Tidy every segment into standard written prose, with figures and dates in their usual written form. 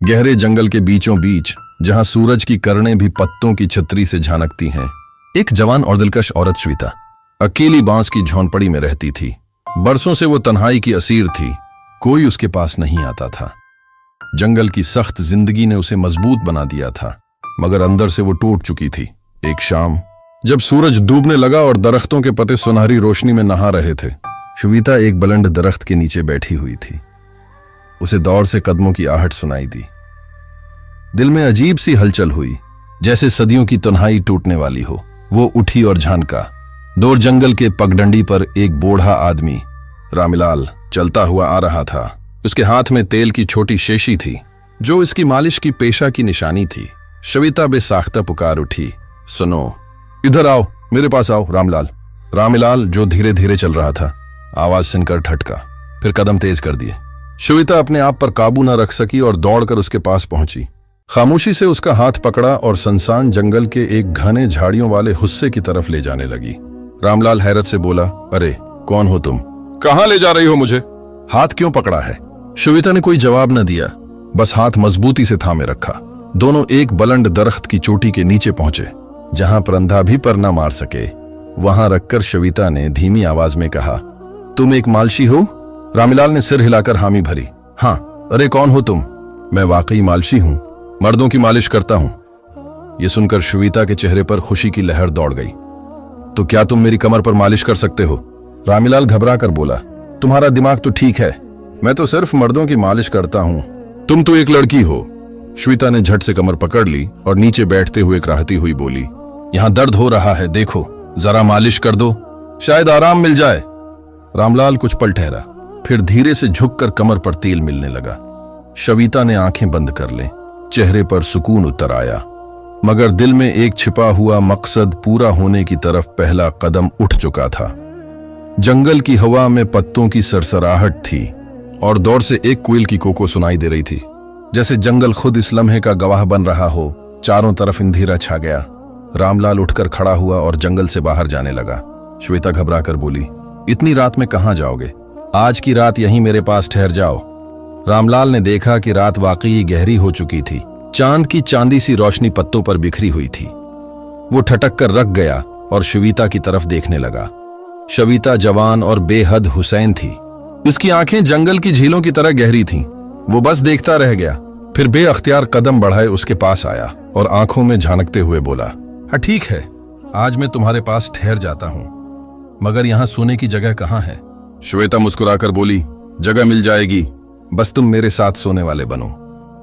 गहरे जंगल के बीचों बीच, जहां सूरज की किरणें भी पत्तों की छतरी से झांकती हैं, एक जवान और दिलकश औरत श्वेता अकेली बांस की झोंपड़ी में रहती थी। बरसों से वो तन्हाई की असीर थी। कोई उसके पास नहीं आता था। जंगल की सख्त जिंदगी ने उसे मजबूत बना दिया था, मगर अंदर से वो टूट चुकी थी। एक शाम जब सूरज डूबने लगा और दरख्तों के पत्ते सुनहरी रोशनी में नहा रहे थे, श्वेता एक बुलंद दरख्त के नीचे बैठी हुई थी। उसे दौर से कदमों की आहट सुनाई दी। दिल में अजीब सी हलचल हुई, जैसे सदियों की तन्हाई टूटने वाली हो। वो उठी और झांका। दूर जंगल के पगडंडी पर एक बूढ़ा आदमी रामलाल चलता हुआ आ रहा था। उसके हाथ में तेल की छोटी शीशी थी, जो इसकी मालिश की पेशा की निशानी थी। श्वेता बेसाख्ता पुकार उठी, सुनो, इधर आओ, मेरे पास आओ रामलाल। रामलाल जो धीरे धीरे चल रहा था, आवाज सुनकर ठटका, फिर कदम तेज कर दिए। श्वेता अपने आप पर काबू न रख सकी और दौड़कर उसके पास पहुंची। खामोशी से उसका हाथ पकड़ा और सुनसान जंगल के एक घने झाड़ियों वाले हुस्से की तरफ ले जाने लगी। रामलाल हैरत से बोला, अरे कौन हो तुम? कहां ले जा रही हो मुझे? हाथ क्यों पकड़ा है? श्वेता ने कोई जवाब न दिया, बस हाथ मजबूती से थामे रखा। दोनों एक बुलंद दरख्त की चोटी के नीचे पहुंचे, जहां परंधा भी पर न मार सके। वहां रखकर श्वेता ने धीमी आवाज में कहा, तुम एक मालशी हो? रामलाल ने सिर हिलाकर हामी भरी। हाँ। अरे कौन हो तुम? मैं वाकई मालशी हूं, मर्दों की मालिश करता हूं। यह सुनकर श्वेता के चेहरे पर खुशी की लहर दौड़ गई। तो क्या तुम मेरी कमर पर मालिश कर सकते हो? रामलाल घबरा कर बोला, तुम्हारा दिमाग तो ठीक है, मैं तो सिर्फ मर्दों की मालिश करता हूं, तुम तो एक लड़की हो। श्वेता ने झट से कमर पकड़ ली और नीचे बैठते हुए कराहती हुई बोली, यहां दर्द हो रहा है, देखो जरा मालिश कर दो, शायद आराम मिल जाए। रामलाल कुछ पल ठहरा, फिर धीरे से झुककर कमर पर तेल मिलने लगा। श्वेता ने आंखें बंद कर ली। चेहरे पर सुकून उतर आया, मगर दिल में एक छिपा हुआ मकसद पूरा होने की तरफ पहला कदम उठ चुका था। जंगल की हवा में पत्तों की सरसराहट थी और दौर से एक कोयल की कोको सुनाई दे रही थी, जैसे जंगल खुद इस लम्हे का गवाह बन रहा हो। चारों तरफ अंधेरा छा गया। रामलाल उठकर खड़ा हुआ और जंगल से बाहर जाने लगा। श्वेता घबरा कर बोली, इतनी रात में कहां जाओगे? आज की रात यहीं मेरे पास ठहर जाओ। रामलाल ने देखा कि रात वाकई गहरी हो चुकी थी। चांद की चांदी सी रोशनी पत्तों पर बिखरी हुई थी। वो ठटक कर रख गया और श्वेता की तरफ देखने लगा। श्वेता जवान और बेहद हुसैन थी। उसकी आंखें जंगल की झीलों की तरह गहरी थीं। वो बस देखता रह गया, फिर बेअख्तियार कदम बढ़ाए उसके पास आया और आंखों में झांकते हुए बोला, हाँ ठीक है, आज मैं तुम्हारे पास ठहर जाता हूं, मगर यहां सोने की जगह कहां है? श्वेता मुस्कुराकर बोली, जगह मिल जाएगी, बस तुम मेरे साथ सोने वाले बनो।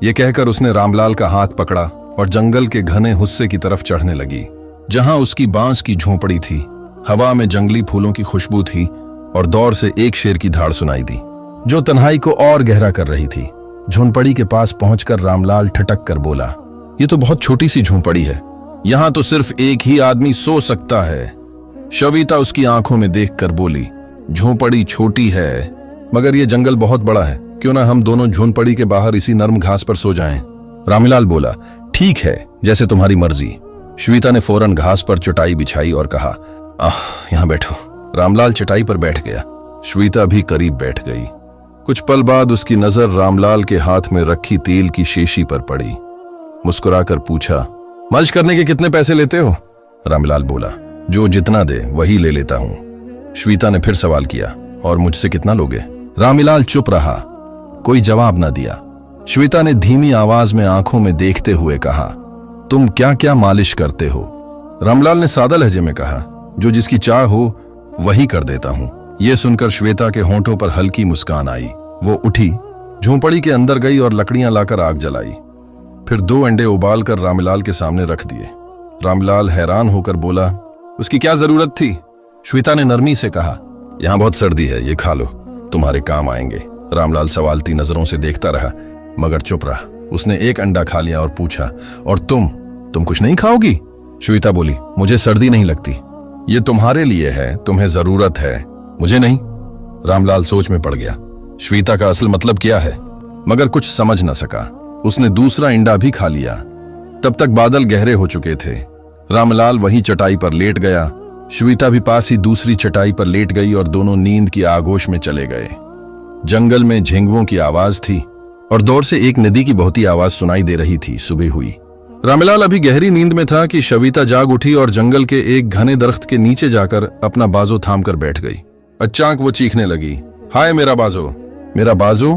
ये कहकर उसने रामलाल का हाथ पकड़ा और जंगल के घने हुस्से की तरफ चढ़ने लगी, जहां उसकी बांस की झोंपड़ी थी। हवा में जंगली फूलों की खुशबू थी और दौर से एक शेर की धाड़ सुनाई दी, जो तन्हाई को और गहरा कर रही थी। झोंपड़ी के पास पहुंचकर रामलाल ठटक कर बोला, ये तो बहुत छोटी सी झोंपड़ी है, यहां तो सिर्फ एक ही आदमी सो सकता है। श्वेता उसकी आंखों में देखकर बोली, झोंपड़ी छोटी है, मगर यह जंगल बहुत बड़ा है, क्यों ना हम दोनों झोंपड़ी के बाहर इसी नर्म घास पर सो जाएं? रामलाल बोला, ठीक है, जैसे तुम्हारी मर्जी। श्वेता ने फौरन घास पर चटाई बिछाई और कहा, यहां बैठो। रामलाल चटाई पर बैठ गया। श्वेता भी करीब बैठ गई। कुछ पल बाद उसकी नजर रामलाल के हाथ में रखी तेल की शीशी पर पड़ी। मुस्कुराकर पूछा, मालिश करने के कितने पैसे लेते हो? रामलाल बोला, जो जितना दे वही ले लेता हूं। श्वेता ने फिर सवाल किया, और मुझसे कितना लोगे? रामलाल चुप रहा, कोई जवाब न दिया। श्वेता ने धीमी आवाज में आंखों में देखते हुए कहा, तुम क्या क्या मालिश करते हो? रामलाल ने सादा लहजे में कहा, जो जिसकी चाह हो वही कर देता हूं। यह सुनकर श्वेता के होंठों पर हल्की मुस्कान आई। वो उठी, झोंपड़ी के अंदर गई और लकड़ियां लाकर आग जलाई। फिर 2 अंडे उबाल कर रामलाल के सामने रख दिए। रामलाल हैरान होकर बोला, उसकी क्या जरूरत थी? श्वेता ने नरमी से कहा, यहां बहुत सर्दी है, ये खा लो, तुम्हारे काम आएंगे। रामलाल सवालती नजरों से देखता रहा, मगर चुप रहा। उसने एक अंडा खा लिया और पूछा, और तुम कुछ नहीं खाओगी? श्वेता बोली, मुझे सर्दी नहीं लगती, ये तुम्हारे लिए है, तुम्हें जरूरत है, मुझे नहीं। रामलाल सोच में पड़ गया, श्वेता का असल मतलब क्या है, मगर कुछ समझ न सका। उसने दूसरा अंडा भी खा लिया। तब तक बादल गहरे हो चुके थे। रामलाल वहीं चटाई पर लेट गया। श्वेता भी पास ही दूसरी चटाई पर लेट गई और दोनों नींद की आगोश में चले गए। जंगल में झिंगुओं की आवाज थी और दूर से एक नदी की बहती आवाज सुनाई दे रही थी। सुबह हुई। रामलाल अभी गहरी नींद में था कि शविता जाग उठी और जंगल के एक घने दरख्त के नीचे जाकर अपना बाजू थाम कर बैठ गई। अचानक वो चीखने लगी, हाय मेरा बाजू, मेरा बाजू।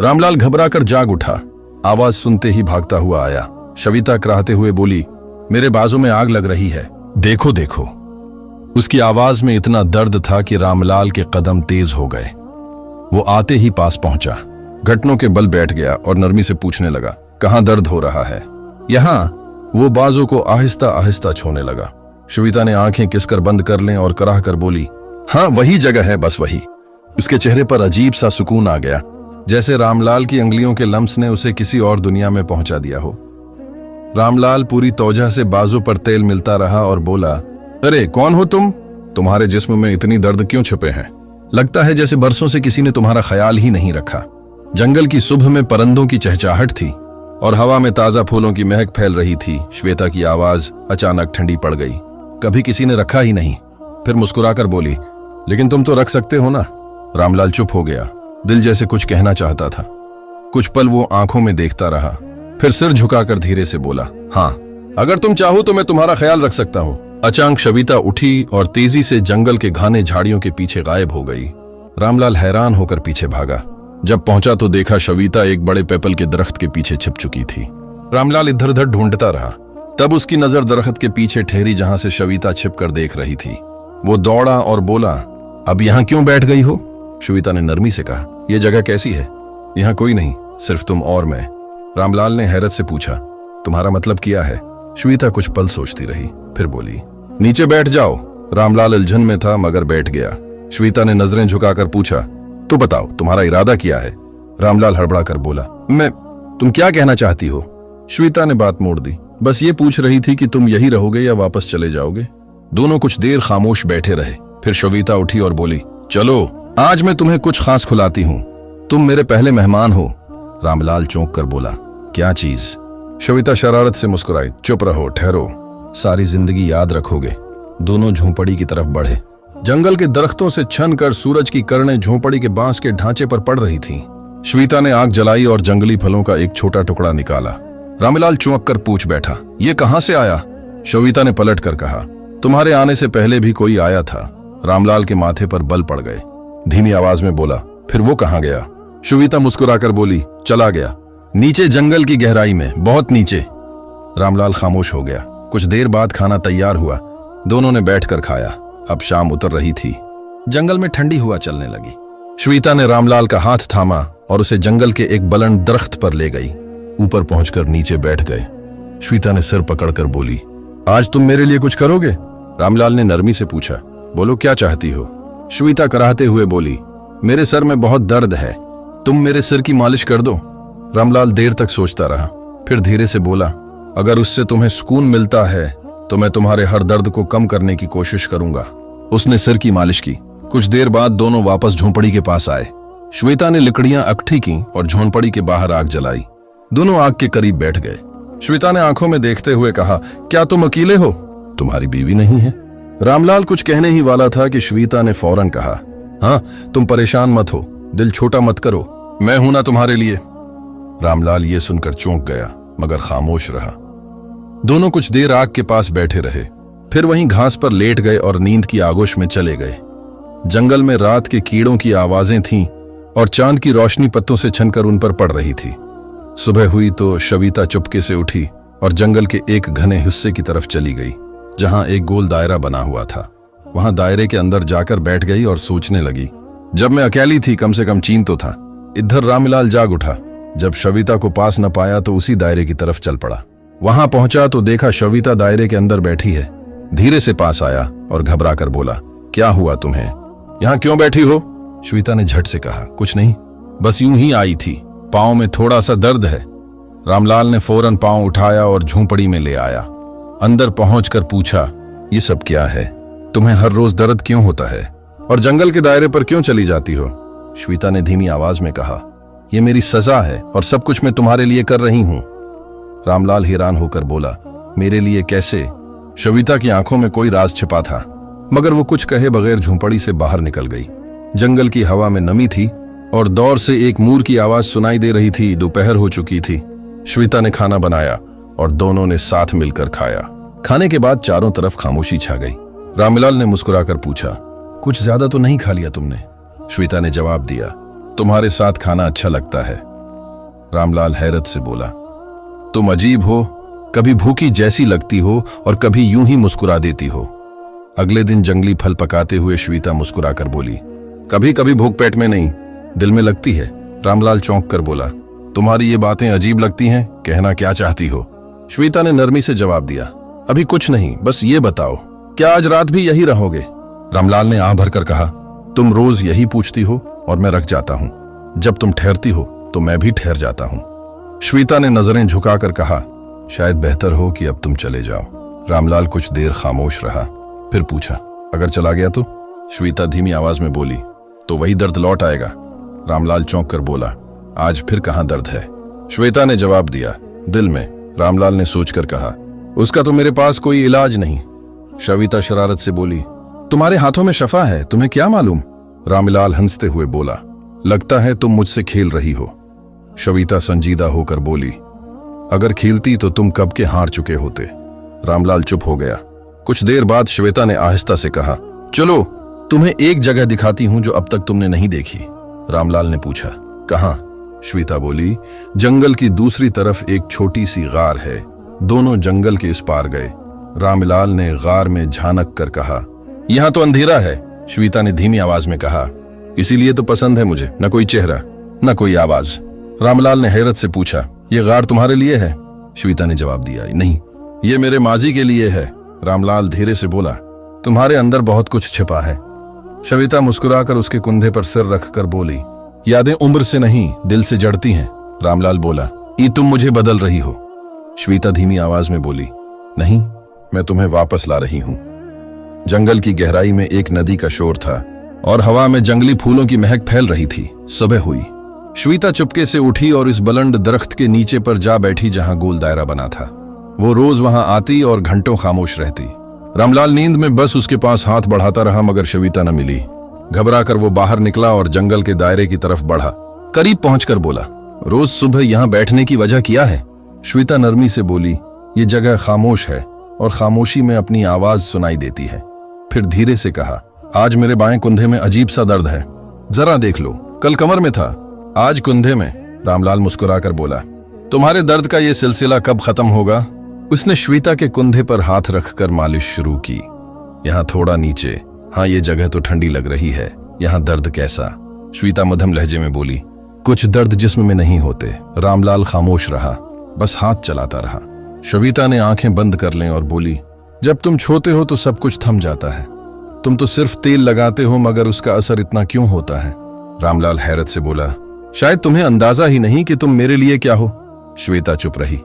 रामलाल घबरा कर जाग उठा। आवाज सुनते ही भागता हुआ आया। शविता कराहते हुए बोली, मेरे बाजू में आग लग रही है, देखो देखो। उसकी आवाज में इतना दर्द था कि रामलाल के कदम तेज हो गए। वो आते ही पास पहुंचा, घुटनों के बल बैठ गया और नरमी से पूछने लगा, कहां दर्द हो रहा है? यहां। वो बाजू को आहिस्ता आहिस्ता छूने लगा। शविता ने आंखें किसकर बंद कर लें और कराह कर बोली, हाँ वही जगह है, बस वही। उसके चेहरे पर अजीब सा सुकून आ गया, जैसे रामलाल की अंगुलियों के लम्स ने उसे किसी और दुनिया में पहुंचा दिया हो। रामलाल पूरी तौजा से बाजू पर तेल मिलता रहा और बोला, अरे कौन हो तुम? तुम्हारे जिस्म में इतनी दर्द क्यों छुपे हैं? लगता है जैसे बरसों से किसी ने तुम्हारा ख्याल ही नहीं रखा। जंगल की सुबह में परिंदों की चहचहाहट थी और हवा में ताजा फूलों की महक फैल रही थी। श्वेता की आवाज अचानक ठंडी पड़ गई। कभी किसी ने रखा ही नहीं। फिर मुस्कुराकर बोली, लेकिन तुम तो रख सकते हो ना। रामलाल चुप हो गया। दिल जैसे कुछ कहना चाहता था। कुछ पल वो आंखों में देखता रहा, फिर सिर झुकाकर धीरे से बोला, हाँ अगर तुम चाहो तो मैं तुम्हारा ख्याल रख सकता हूँ। अचानक शविता उठी और तेजी से जंगल के घने झाड़ियों के पीछे गायब हो गई। रामलाल हैरान होकर पीछे भागा। जब पहुंचा तो देखा शविता एक बड़े पीपल के दरख्त के पीछे छिप चुकी थी। रामलाल इधर उधर ढूंढता रहा। तब उसकी नजर दरख्त के पीछे ठहरी जहां से शविता छिप कर देख रही थी। वो दौड़ा और बोला, अब यहाँ क्यों बैठ गई हो? शविता ने नरमी से कहा, यह जगह कैसी है? यहाँ कोई नहीं, सिर्फ तुम और मैं। रामलाल ने हैरत से पूछा, तुम्हारा मतलब क्या है? श्वेता कुछ पल सोचती रही, फिर बोली, नीचे बैठ जाओ। रामलाल उलझन में था मगर बैठ गया। श्वेता ने नजरें झुकाकर पूछा, तू बताओ तुम्हारा इरादा क्या है? रामलाल हड़बड़ा कर बोला, तुम क्या कहना चाहती हो? श्वेता ने बात मोड़ दी, बस ये पूछ रही थी कि तुम यही रहोगे या वापस चले जाओगे। दोनों कुछ देर खामोश बैठे रहे। फिर श्वेता उठी और बोली, चलो आज मैं तुम्हें कुछ खास खिलाती हूँ, तुम मेरे पहले मेहमान हो। रामलाल चौंक कर बोला, क्या चीज? श्वेता शरारत से मुस्कुराई, चुप रहो, ठहरो, सारी जिंदगी याद रखोगे। दोनों झोंपड़ी की तरफ बढ़े। जंगल के दरख्तों से छन कर सूरज की किरणें झोंपड़ी के बांस के ढांचे पर पड़ रही थीं। श्वेता ने आग जलाई और जंगली फलों का एक छोटा टुकड़ा निकाला। रामलाल चौंक कर पूछ बैठा, ये कहां से आया? श्वेता ने पलट कर कहा, तुम्हारे आने से पहले भी कोई आया था। रामलाल के माथे पर बल पड़ गए। धीमी आवाज में बोला, फिर वो कहां गया? श्वेता मुस्कुराकर बोली, चला गया, नीचे जंगल की गहराई में, बहुत नीचे। रामलाल खामोश हो गया। कुछ देर बाद खाना तैयार हुआ। दोनों ने बैठकर खाया। अब शाम उतर रही थी। जंगल में ठंडी हवा चलने लगी। श्वेता ने रामलाल का हाथ थामा और उसे जंगल के एक बुलंद दरख्त पर ले गई। ऊपर पहुंचकर नीचे बैठ गए। श्वेता ने सिर पकड़कर बोली, आज तुम मेरे लिए कुछ करोगे? रामलाल ने नरमी से पूछा, बोलो क्या चाहती हो? श्वेता कराहते हुए बोली, मेरे सर में बहुत दर्द है, तुम मेरे सिर की मालिश कर दो। रामलाल देर तक सोचता रहा, फिर धीरे से बोला, अगर उससे तुम्हें सुकून मिलता है तो मैं तुम्हारे हर दर्द को कम करने की कोशिश करूंगा। उसने सिर की मालिश की। कुछ देर बाद दोनों वापस झोंपड़ी के पास आए। श्वेता ने लकड़ियां इकट्ठी की और झोंपड़ी के बाहर आग जलाई। दोनों आग के करीब बैठ गए। श्वेता ने आंखों में देखते हुए कहा, क्या तुम अकेले हो? तुम्हारी बीवी नहीं है? रामलाल कुछ कहने ही वाला था कि श्वेता ने फौरन कहा, हाँ तुम परेशान मत हो, दिल छोटा मत करो, मैं हूं ना तुम्हारे लिए। रामलाल ये सुनकर चौंक गया मगर खामोश रहा। दोनों कुछ देर आग के पास बैठे रहे, फिर वहीं घास पर लेट गए और नींद की आगोश में चले गए। जंगल में रात के कीड़ों की आवाजें थीं और चांद की रोशनी पत्तों से छनकर उन पर पड़ रही थी। सुबह हुई तो श्वेता चुपके से उठी और जंगल के एक घने हिस्से की तरफ चली गई जहां एक गोल दायरा बना हुआ था। वहां दायरे के अंदर जाकर बैठ गई और सोचने लगी, जब मैं अकेली थी कम से कम चैन तो था। इधर रामलाल जाग उठा। जब श्वेता को पास न पाया तो उसी दायरे की तरफ चल पड़ा। वहां पहुंचा तो देखा श्वेता दायरे के अंदर बैठी है। धीरे से पास आया और घबरा कर बोला, क्या हुआ तुम्हें? यहाँ क्यों बैठी हो? श्वेता ने झट से कहा, कुछ नहीं, बस यूं ही आई थी, पांव में थोड़ा सा दर्द है। रामलाल ने फौरन पांव उठाया और झोंपड़ी में ले आया। अंदर पहुंचकर पूछा, ये सब क्या है? तुम्हें हर रोज दर्द क्यों होता है और जंगल के दायरे पर क्यों चली जाती हो? श्वेता ने धीमी आवाज में कहा, ये मेरी सजा है और सब कुछ मैं तुम्हारे लिए कर रही हूं। रामलाल हैरान होकर बोला, मेरे लिए कैसे? श्वेता की आंखों में कोई राज छिपा था मगर वो कुछ कहे बगैर झोंपड़ी से बाहर निकल गई। जंगल की हवा में नमी थी और दौर से एक मूर की आवाज सुनाई दे रही थी। दोपहर हो चुकी थी। श्वेता ने खाना बनाया और दोनों ने साथ मिलकर खाया। खाने के बाद चारों तरफ खामोशी छा गई। रामलाल ने मुस्कुराकर पूछा, कुछ ज्यादा तो नहीं खा लिया तुमने? श्वेता ने जवाब दिया, तुम्हारे साथ खाना अच्छा लगता है। रामलाल हैरत से बोला, तुम अजीब हो, कभी भूखी जैसी लगती हो और कभी यूं ही मुस्कुरा देती हो। अगले दिन जंगली फल पकाते हुए श्वेता मुस्कुराकर बोली, कभी कभी भूख पेट में नहीं, दिल में लगती है। रामलाल चौंक कर बोला, तुम्हारी ये बातें अजीब लगती हैं, कहना क्या चाहती हो? श्वेता ने नरमी से जवाब दिया, अभी कुछ नहीं, बस ये बताओ, क्या आज रात भी यही रहोगे? रामलाल ने आह भरकर कहा, तुम रोज यही पूछती हो और मैं रख जाता हूं। जब तुम ठहरती हो तो मैं भी ठहर जाता हूं। श्वेता ने नजरें झुकाकर कहा, शायद बेहतर हो कि अब तुम चले जाओ। रामलाल कुछ देर खामोश रहा, फिर पूछा, अगर चला गया तो? श्वेता धीमी आवाज में बोली, तो वही दर्द लौट आएगा। रामलाल चौंक कर बोला, आज फिर कहां दर्द है? श्वेता ने जवाब दिया, दिल में। रामलाल ने सोचकर कहा, उसका तो मेरे पास कोई इलाज नहीं। श्वेता शरारत से बोली, तुम्हारे हाथों में शफा है, तुम्हें क्या मालूम? रामलाल हंसते हुए बोला, लगता है तुम मुझसे खेल रही हो। श्वेता संजीदा होकर बोली, अगर खेलती तो तुम कब के हार चुके होते। रामलाल चुप हो गया। कुछ देर बाद श्वेता ने आहिस्ता से कहा, चलो तुम्हें एक जगह दिखाती हूं जो अब तक तुमने नहीं देखी। रामलाल ने पूछा, कहां? श्वेता बोली, जंगल की दूसरी तरफ एक छोटी सी गार है। दोनों जंगल के इस पार गए। रामलाल ने गार में झांक कर कहा, यहां तो अंधेरा है। श्वेता ने धीमी आवाज में कहा, इसीलिए तो पसंद है मुझे, न कोई चेहरा न कोई आवाज। रामलाल ने हैरत से पूछा, ये गार तुम्हारे लिए है? श्वेता ने जवाब दिया, नहीं, ये मेरे माजी के लिए है। रामलाल धीरे से बोला, तुम्हारे अंदर बहुत कुछ छिपा है। श्वेता मुस्कुराकर उसके कंधे पर सिर रखकर बोली, यादें उम्र से नहीं दिल से जड़ती हैं। रामलाल बोला, ये तुम मुझे बदल रही हो। श्वेता धीमी आवाज में बोली, नहीं, मैं तुम्हें वापस ला रही हूं। जंगल की गहराई में एक नदी का शोर था और हवा में जंगली फूलों की महक फैल रही थी। सुबह हुई। श्वेता चुपके से उठी और इस बुलंद दरख्त के नीचे पर जा बैठी जहां गोल दायरा बना था। वो रोज वहां आती और घंटों खामोश रहती। रामलाल नींद में बस उसके पास हाथ बढ़ाता रहा, मगर श्वेता न मिली। घबराकर वो बाहर निकला और जंगल के दायरे की तरफ बढ़ा। करीब पहुंचकर बोला, रोज सुबह यहां बैठने की वजह क्या है? श्वेता नरमी से बोली, ये जगह खामोश है और खामोशी में अपनी आवाज सुनाई देती है। फिर धीरे से कहा, आज मेरे बाएं कुंधे में अजीब सा दर्द है, जरा देख लो। कल कमर में था, आज कुंधे में। रामलाल मुस्कुराकर बोला, तुम्हारे दर्द का ये सिलसिला कब खत्म होगा? उसने श्वेता के कुंधे पर हाथ रखकर मालिश शुरू की। यहाँ थोड़ा नीचे, हाँ ये जगह तो ठंडी लग रही है, यहाँ दर्द कैसा? श्वेता मध्यम लहजे में बोली, कुछ दर्द जिस्म में नहीं होते। रामलाल खामोश रहा, बस हाथ चलाता रहा। श्वेता ने आंखें बंद कर लें और बोली, जब तुम छूते हो तो सब कुछ थम जाता है। तुम तो सिर्फ तेल लगाते हो, मगर उसका असर इतना क्यों होता है? रामलाल हैरत से बोला, शायद तुम्हें अंदाजा ही नहीं कि तुम मेरे लिए क्या हो। श्वेता चुप रही।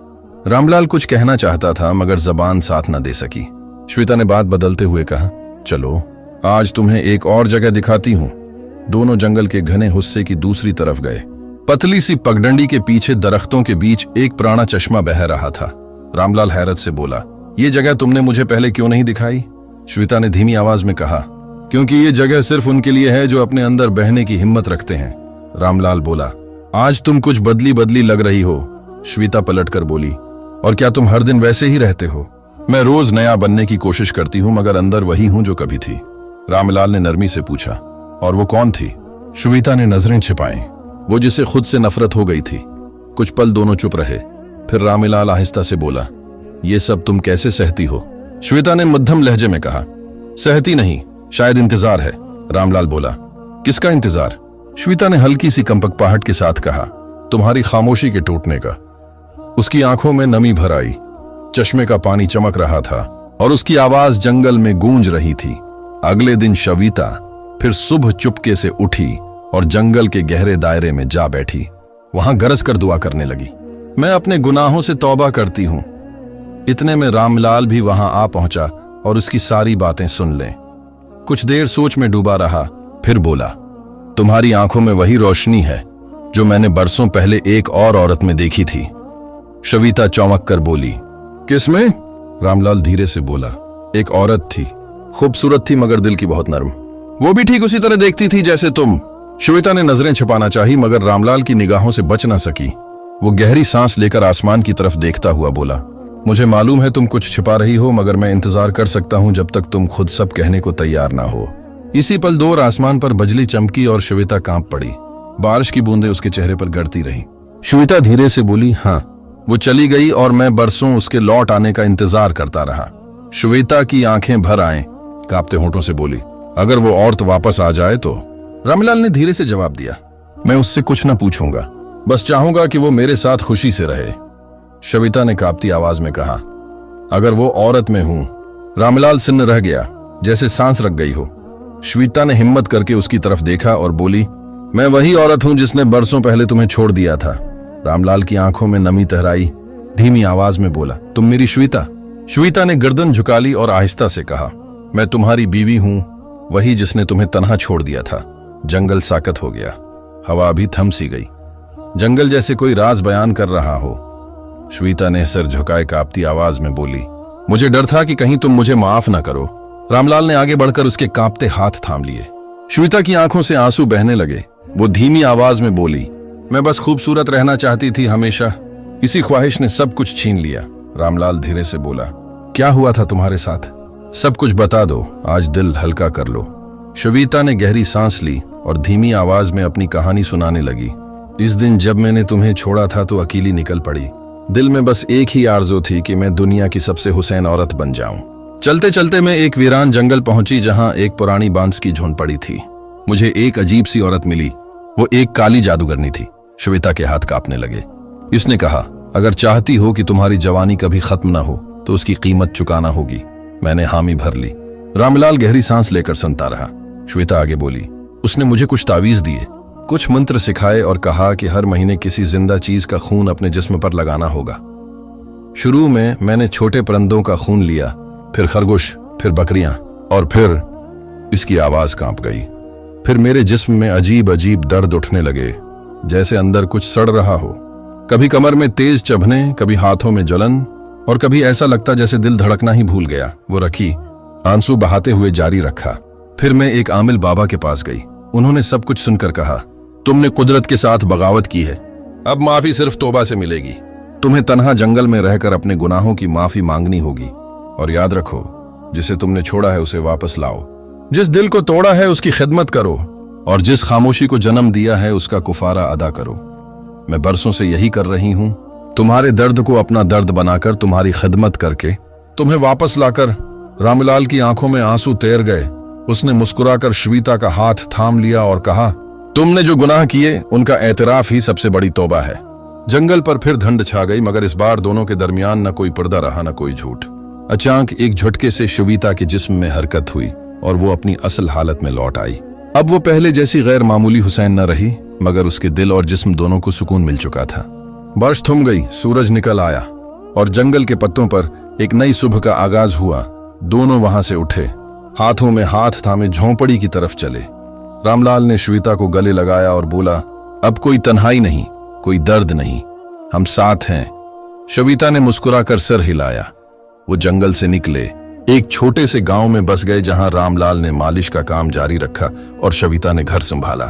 रामलाल कुछ कहना चाहता था, मगर जबान साथ न दे सकी। श्वेता ने बात बदलते हुए कहा, चलो आज तुम्हें एक और जगह दिखाती हूं। दोनों जंगल के घने हिस्से की दूसरी तरफ गए। पतली सी पगडंडी के पीछे दरख्तों के बीच एक पुराना चश्मा बह रहा था। रामलाल हैरत से बोला, ये जगह तुमने मुझे पहले क्यों नहीं दिखाई? श्वेता ने धीमी आवाज में कहा, क्योंकि ये जगह सिर्फ उनके लिए है जो अपने अंदर बहने की हिम्मत रखते हैं। रामलाल बोला, आज तुम कुछ बदली बदली लग रही हो। श्वेता पलटकर बोली, और क्या तुम हर दिन वैसे ही रहते हो? मैं रोज नया बनने की कोशिश करती हूं, मगर अंदर वही हूं जो कभी थी। रामलाल ने नरमी से पूछा, और वो कौन थी? श्वेता ने नजरें छिपाई, वो जिसे खुद से नफरत हो गई थी। कुछ पल दोनों चुप रहे। फिर रामलाल आहिस्ता से बोला, ये सब तुम कैसे सहती हो? श्वेता ने मध्यम लहजे में कहा, सहती नहीं, शायद इंतजार है। रामलाल बोला, किसका इंतजार? श्वेता ने हल्की सी कंपकपाहट के साथ कहा, तुम्हारी खामोशी के टूटने का। उसकी आंखों में नमी भर आई। चश्मे का पानी चमक रहा था और उसकी आवाज जंगल में गूंज रही थी। अगले दिन श्वेता फिर सुबह चुपके से उठी और जंगल के गहरे दायरे में जा बैठी। वहां गरज कर दुआ करने लगी, मैं अपने गुनाहों से तौबा करती हूं। इतने में रामलाल भी वहां आ पहुंचा और उसकी सारी बातें सुन लें। कुछ देर सोच में डूबा रहा, फिर बोला, तुम्हारी आंखों में वही रोशनी है जो मैंने बरसों पहले एक और औरत में देखी थी। श्वेता चौंक कर बोली, किसमें? रामलाल धीरे से बोला, एक औरत थी, खूबसूरत थी मगर दिल की बहुत नर्म। वो भी ठीक उसी तरह देखती थी जैसे तुम। श्वेता ने नजरें छिपाना चाही मगर रामलाल की निगाहों से बच न सकी। वो गहरी सांस लेकर आसमान की तरफ देखता हुआ बोला, मुझे मालूम है तुम कुछ छिपा रही हो, मगर मैं इंतजार कर सकता हूं जब तक तुम खुद सब कहने को तैयार ना हो। इसी पल दूर आसमान पर बिजली चमकी और श्वेता कांप पड़ी। बारिश की बूंदें उसके चेहरे पर गिरती रही। श्वेता धीरे से बोली, हाँ, वो चली गई और मैं बरसों उसके लौट आने का इंतजार करता रहा। श्वेता की आंखें भर आए, कांपते होंठों से बोली, अगर वो औरत वापस आ जाए तो? रामलाल ने धीरे से जवाब दिया, मैं उससे कुछ न पूछूंगा, बस चाहूंगा कि वो मेरे साथ खुशी से रहे। श्वेता ने कांपती आवाज में कहा, अगर वो औरत में हूं। रामलाल सिन्न रह गया, जैसे सांस रख गई हो। श्वेता ने हिम्मत करके उसकी तरफ देखा और बोली, मैं वही औरत हूं जिसने बरसों पहले तुम्हें छोड़ दिया था। रामलाल की आंखों में नमी तहराई, धीमी आवाज में बोला, तुम मेरी श्वेता? श्वेता ने गर्दन झुका ली और आहिस्ता से कहा, मैं तुम्हारी बीवी हूं, वही जिसने तुम्हें तन्हा छोड़ दिया था। जंगल साकत हो गया, हवा भी थम सी गई, जंगल जैसे कोई राज बयान कर रहा हो। श्वेता ने सिर झुकाए कांपती आवाज में बोली, मुझे डर था कि कहीं तुम मुझे माफ ना करो। रामलाल ने आगे बढ़कर उसके कांपते हाथ थाम लिए। श्वेता की आंखों से आंसू बहने लगे। वो धीमी आवाज में बोली, मैं बस खूबसूरत रहना चाहती थी हमेशा, इसी ख्वाहिश ने सब कुछ छीन लिया। रामलाल धीरे से बोला, क्या हुआ था तुम्हारे साथ? सब कुछ बता दो, आज दिल हल्का कर लो। श्वेता ने गहरी सांस ली और धीमी आवाज में अपनी कहानी सुनाने लगी। इस दिन जब मैंने तुम्हें छोड़ा था तो अकेली निकल पड़ी। दिल में बस एक ही आरज़ू थी कि मैं दुनिया की सबसे हुसैन औरत बन जाऊं। चलते चलते मैं एक वीरान जंगल पहुंची जहां एक पुरानी बांस की झोंपड़ी थी। मुझे एक अजीब सी औरत मिली, वो एक काली जादूगरनी थी। श्वेता के हाथ कांपने लगे। उसने कहा, अगर चाहती हो कि तुम्हारी जवानी कभी खत्म ना हो तो उसकी कीमत चुकाना होगी। मैंने हामी भर ली। रामलाल गहरी सांस लेकर सुनता रहा। श्वेता आगे बोली, उसने मुझे कुछ तावीज दिए, कुछ मंत्र सिखाए और कहा कि हर महीने किसी जिंदा चीज का खून अपने जिस्म पर लगाना होगा। शुरू में मैंने छोटे परिंदों का खून लिया, फिर खरगोश, फिर बकरियां, और फिर इसकी आवाज कांप गई। फिर मेरे जिस्म में अजीब अजीब दर्द उठने लगे, जैसे अंदर कुछ सड़ रहा हो। कभी कमर में तेज चुभने, कभी हाथों में जलन, और कभी ऐसा लगता जैसे दिल धड़कना ही भूल गया। वो रखी, आंसू बहाते हुए जारी रखा। फिर मैं एक आमिल बाबा के पास गई। उन्होंने सब कुछ सुनकर कहा, तुमने कुदरत के साथ बगावत की है, अब माफी सिर्फ तौबा से मिलेगी। तुम्हें तन्हा जंगल में रहकर अपने गुनाहों की माफी मांगनी होगी। और याद रखो, जिसे तुमने छोड़ा है उसे वापस लाओ। जिस दिल को तोड़ा है उसकी खिदमत करो, और जिस खामोशी को जन्म दिया है उसका कुफारा अदा करो। मैं बरसों से यही कर रही हूं, तुम्हारे दर्द को अपना दर्द बनाकर, तुम्हारी खिदमत करके, तुम्हें वापस लाकर। रामलाल की आंखों में आंसू तैर गए। उसने मुस्कुराकर श्वेता का हाथ थाम लिया और कहा, तुमने जो गुनाह किए उनका एतराफ ही सबसे बड़ी तौबा है। जंगल पर फिर धुंध छा गई, मगर इस बार दोनों के दरमियान न कोई पर्दा रहा, न कोई झूठ। अचानक एक झटके से श्वेता के जिस्म में हरकत हुई और वो अपनी असल हालत में लौट आई। अब वो पहले जैसी गैर मामूली हुसैन न रही, मगर उसके दिल और जिस्म दोनों को सुकून मिल चुका था। बारिश थम गई, सूरज निकल आया और जंगल के पत्तों पर एक नई सुबह का आगाज हुआ। दोनों वहां से उठे, हाथों में हाथ थामे झोंपड़ी की तरफ चले। रामलाल ने श्वेता को गले लगाया और बोला, अब कोई तन्हाई नहीं, कोई दर्द नहीं, हम साथ हैं। श्वेता ने मुस्कुराकर सर हिलाया। वो जंगल से निकले, एक छोटे से गांव में बस गए जहां रामलाल ने मालिश का काम जारी रखा और श्वेता ने घर संभाला।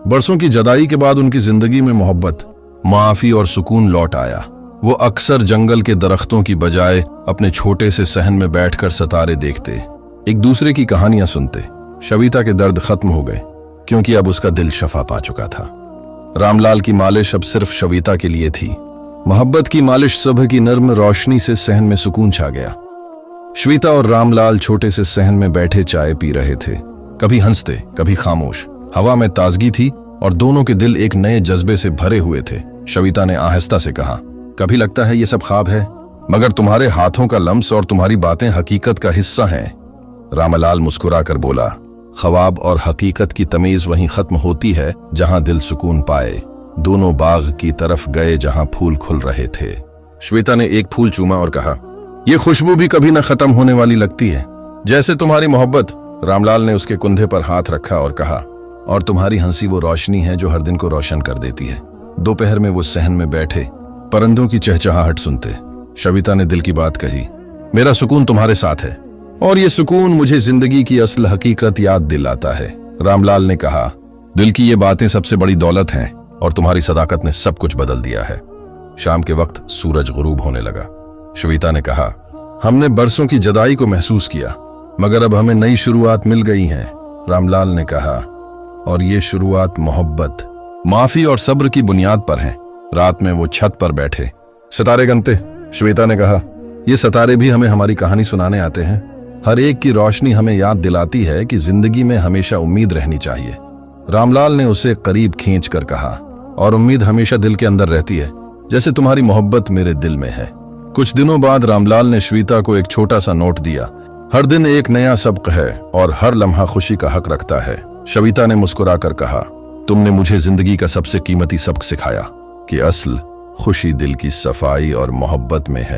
बरसों की जुदाई के बाद उनकी जिंदगी में मोहब्बत, माफी और सुकून लौट आया। वो अक्सर जंगल के दरख्तों की बजाय अपने छोटे से सहन में बैठकर सितारे देखते, एक दूसरे की कहानियां सुनते। श्वेता के दर्द खत्म हो गए क्योंकि अब उसका दिल शफा पा चुका था। रामलाल की मालिश अब सिर्फ श्वेता के लिए थी। मोहब्बत की मालिश सुबह की नर्म रोशनी से सहन में सुकून छा गया। श्वेता और रामलाल छोटे से सहन में बैठे चाय पी रहे थे, कभी हंसते, कभी खामोश। हवा में ताजगी थी और दोनों के दिल एक नए जज्बे से भरे हुए थे। श्वेता ने आहिस्ता से कहा, कभी लगता है ये सब ख्वाब है, मगर तुम्हारे हाथों का लम्स और तुम्हारी बातें हकीकत का हिस्सा हैं। रामलाल मुस्कुराकर बोला, ख्वाब और हकीकत की तमीज वहीं खत्म होती है जहां दिल सुकून पाए। दोनों बाग की तरफ गए जहां फूल खुल रहे थे। श्वेता ने एक फूल चूमा और कहा, ये खुशबू भी कभी न खत्म होने वाली लगती है, जैसे तुम्हारी मोहब्बत। रामलाल ने उसके कुंधे पर हाथ रखा और कहा, और तुम्हारी हंसी वो रोशनी है जो हर दिन को रोशन कर देती है। दोपहर में वो सहन में बैठे परिंदों की चहचहाहट सुनते। श्वेता ने दिल की बात कही, मेरा सुकून तुम्हारे साथ है और ये सुकून मुझे जिंदगी की असल हकीकत याद दिलाता है। रामलाल ने कहा, दिल की ये बातें सबसे बड़ी दौलत हैं और तुम्हारी सदाकत ने सब कुछ बदल दिया है। शाम के वक्त सूरज गुरूब होने लगा। श्वेता ने कहा, हमने बरसों की जदाई को महसूस किया, मगर अब हमें नई शुरुआत मिल गई है। रामलाल ने कहा, और ये शुरुआत मोहब्बत, माफी और सब्र की बुनियाद पर है। रात में वो छत पर बैठे सितारे गिनते। श्वेता ने कहा, ये सितारे भी हमें हमारी कहानी सुनाने आते हैं। हर एक की रोशनी हमें याद दिलाती है कि जिंदगी में हमेशा उम्मीद रहनी चाहिए। रामलाल ने उसे करीब खींच कर कहा, और उम्मीद हमेशा दिल के अंदर रहती है, जैसे तुम्हारी मोहब्बत मेरे दिल में है। कुछ दिनों बाद रामलाल ने श्वेता को एक छोटा सा नोट दिया। हर दिन एक नया सबक है और हर लम्हा खुशी का हक रखता है। श्वेता ने मुस्कुराकर कहा, तुमने मुझे जिंदगी का सबसे कीमती सबक सिखाया कि असल खुशी दिल की सफाई और मोहब्बत में है।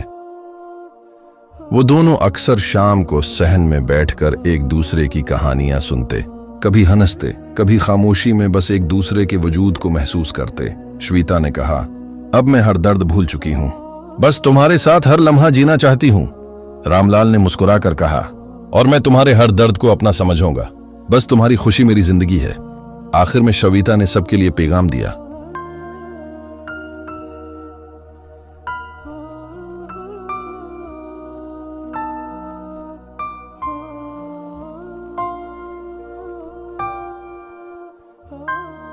वो दोनों अक्सर शाम को सहन में बैठकर एक दूसरे की कहानियां सुनते, कभी हंसते, कभी खामोशी में बस एक दूसरे के वजूद को महसूस करते। श्वेता ने कहा, अब मैं हर दर्द भूल चुकी हूं, बस तुम्हारे साथ हर लम्हा जीना चाहती हूं। रामलाल ने मुस्कुराकर कहा, और मैं तुम्हारे हर दर्द को अपना समझूंगा, बस तुम्हारी खुशी मेरी जिंदगी है। आखिर में श्वेता ने सबके लिए पैगाम दिया,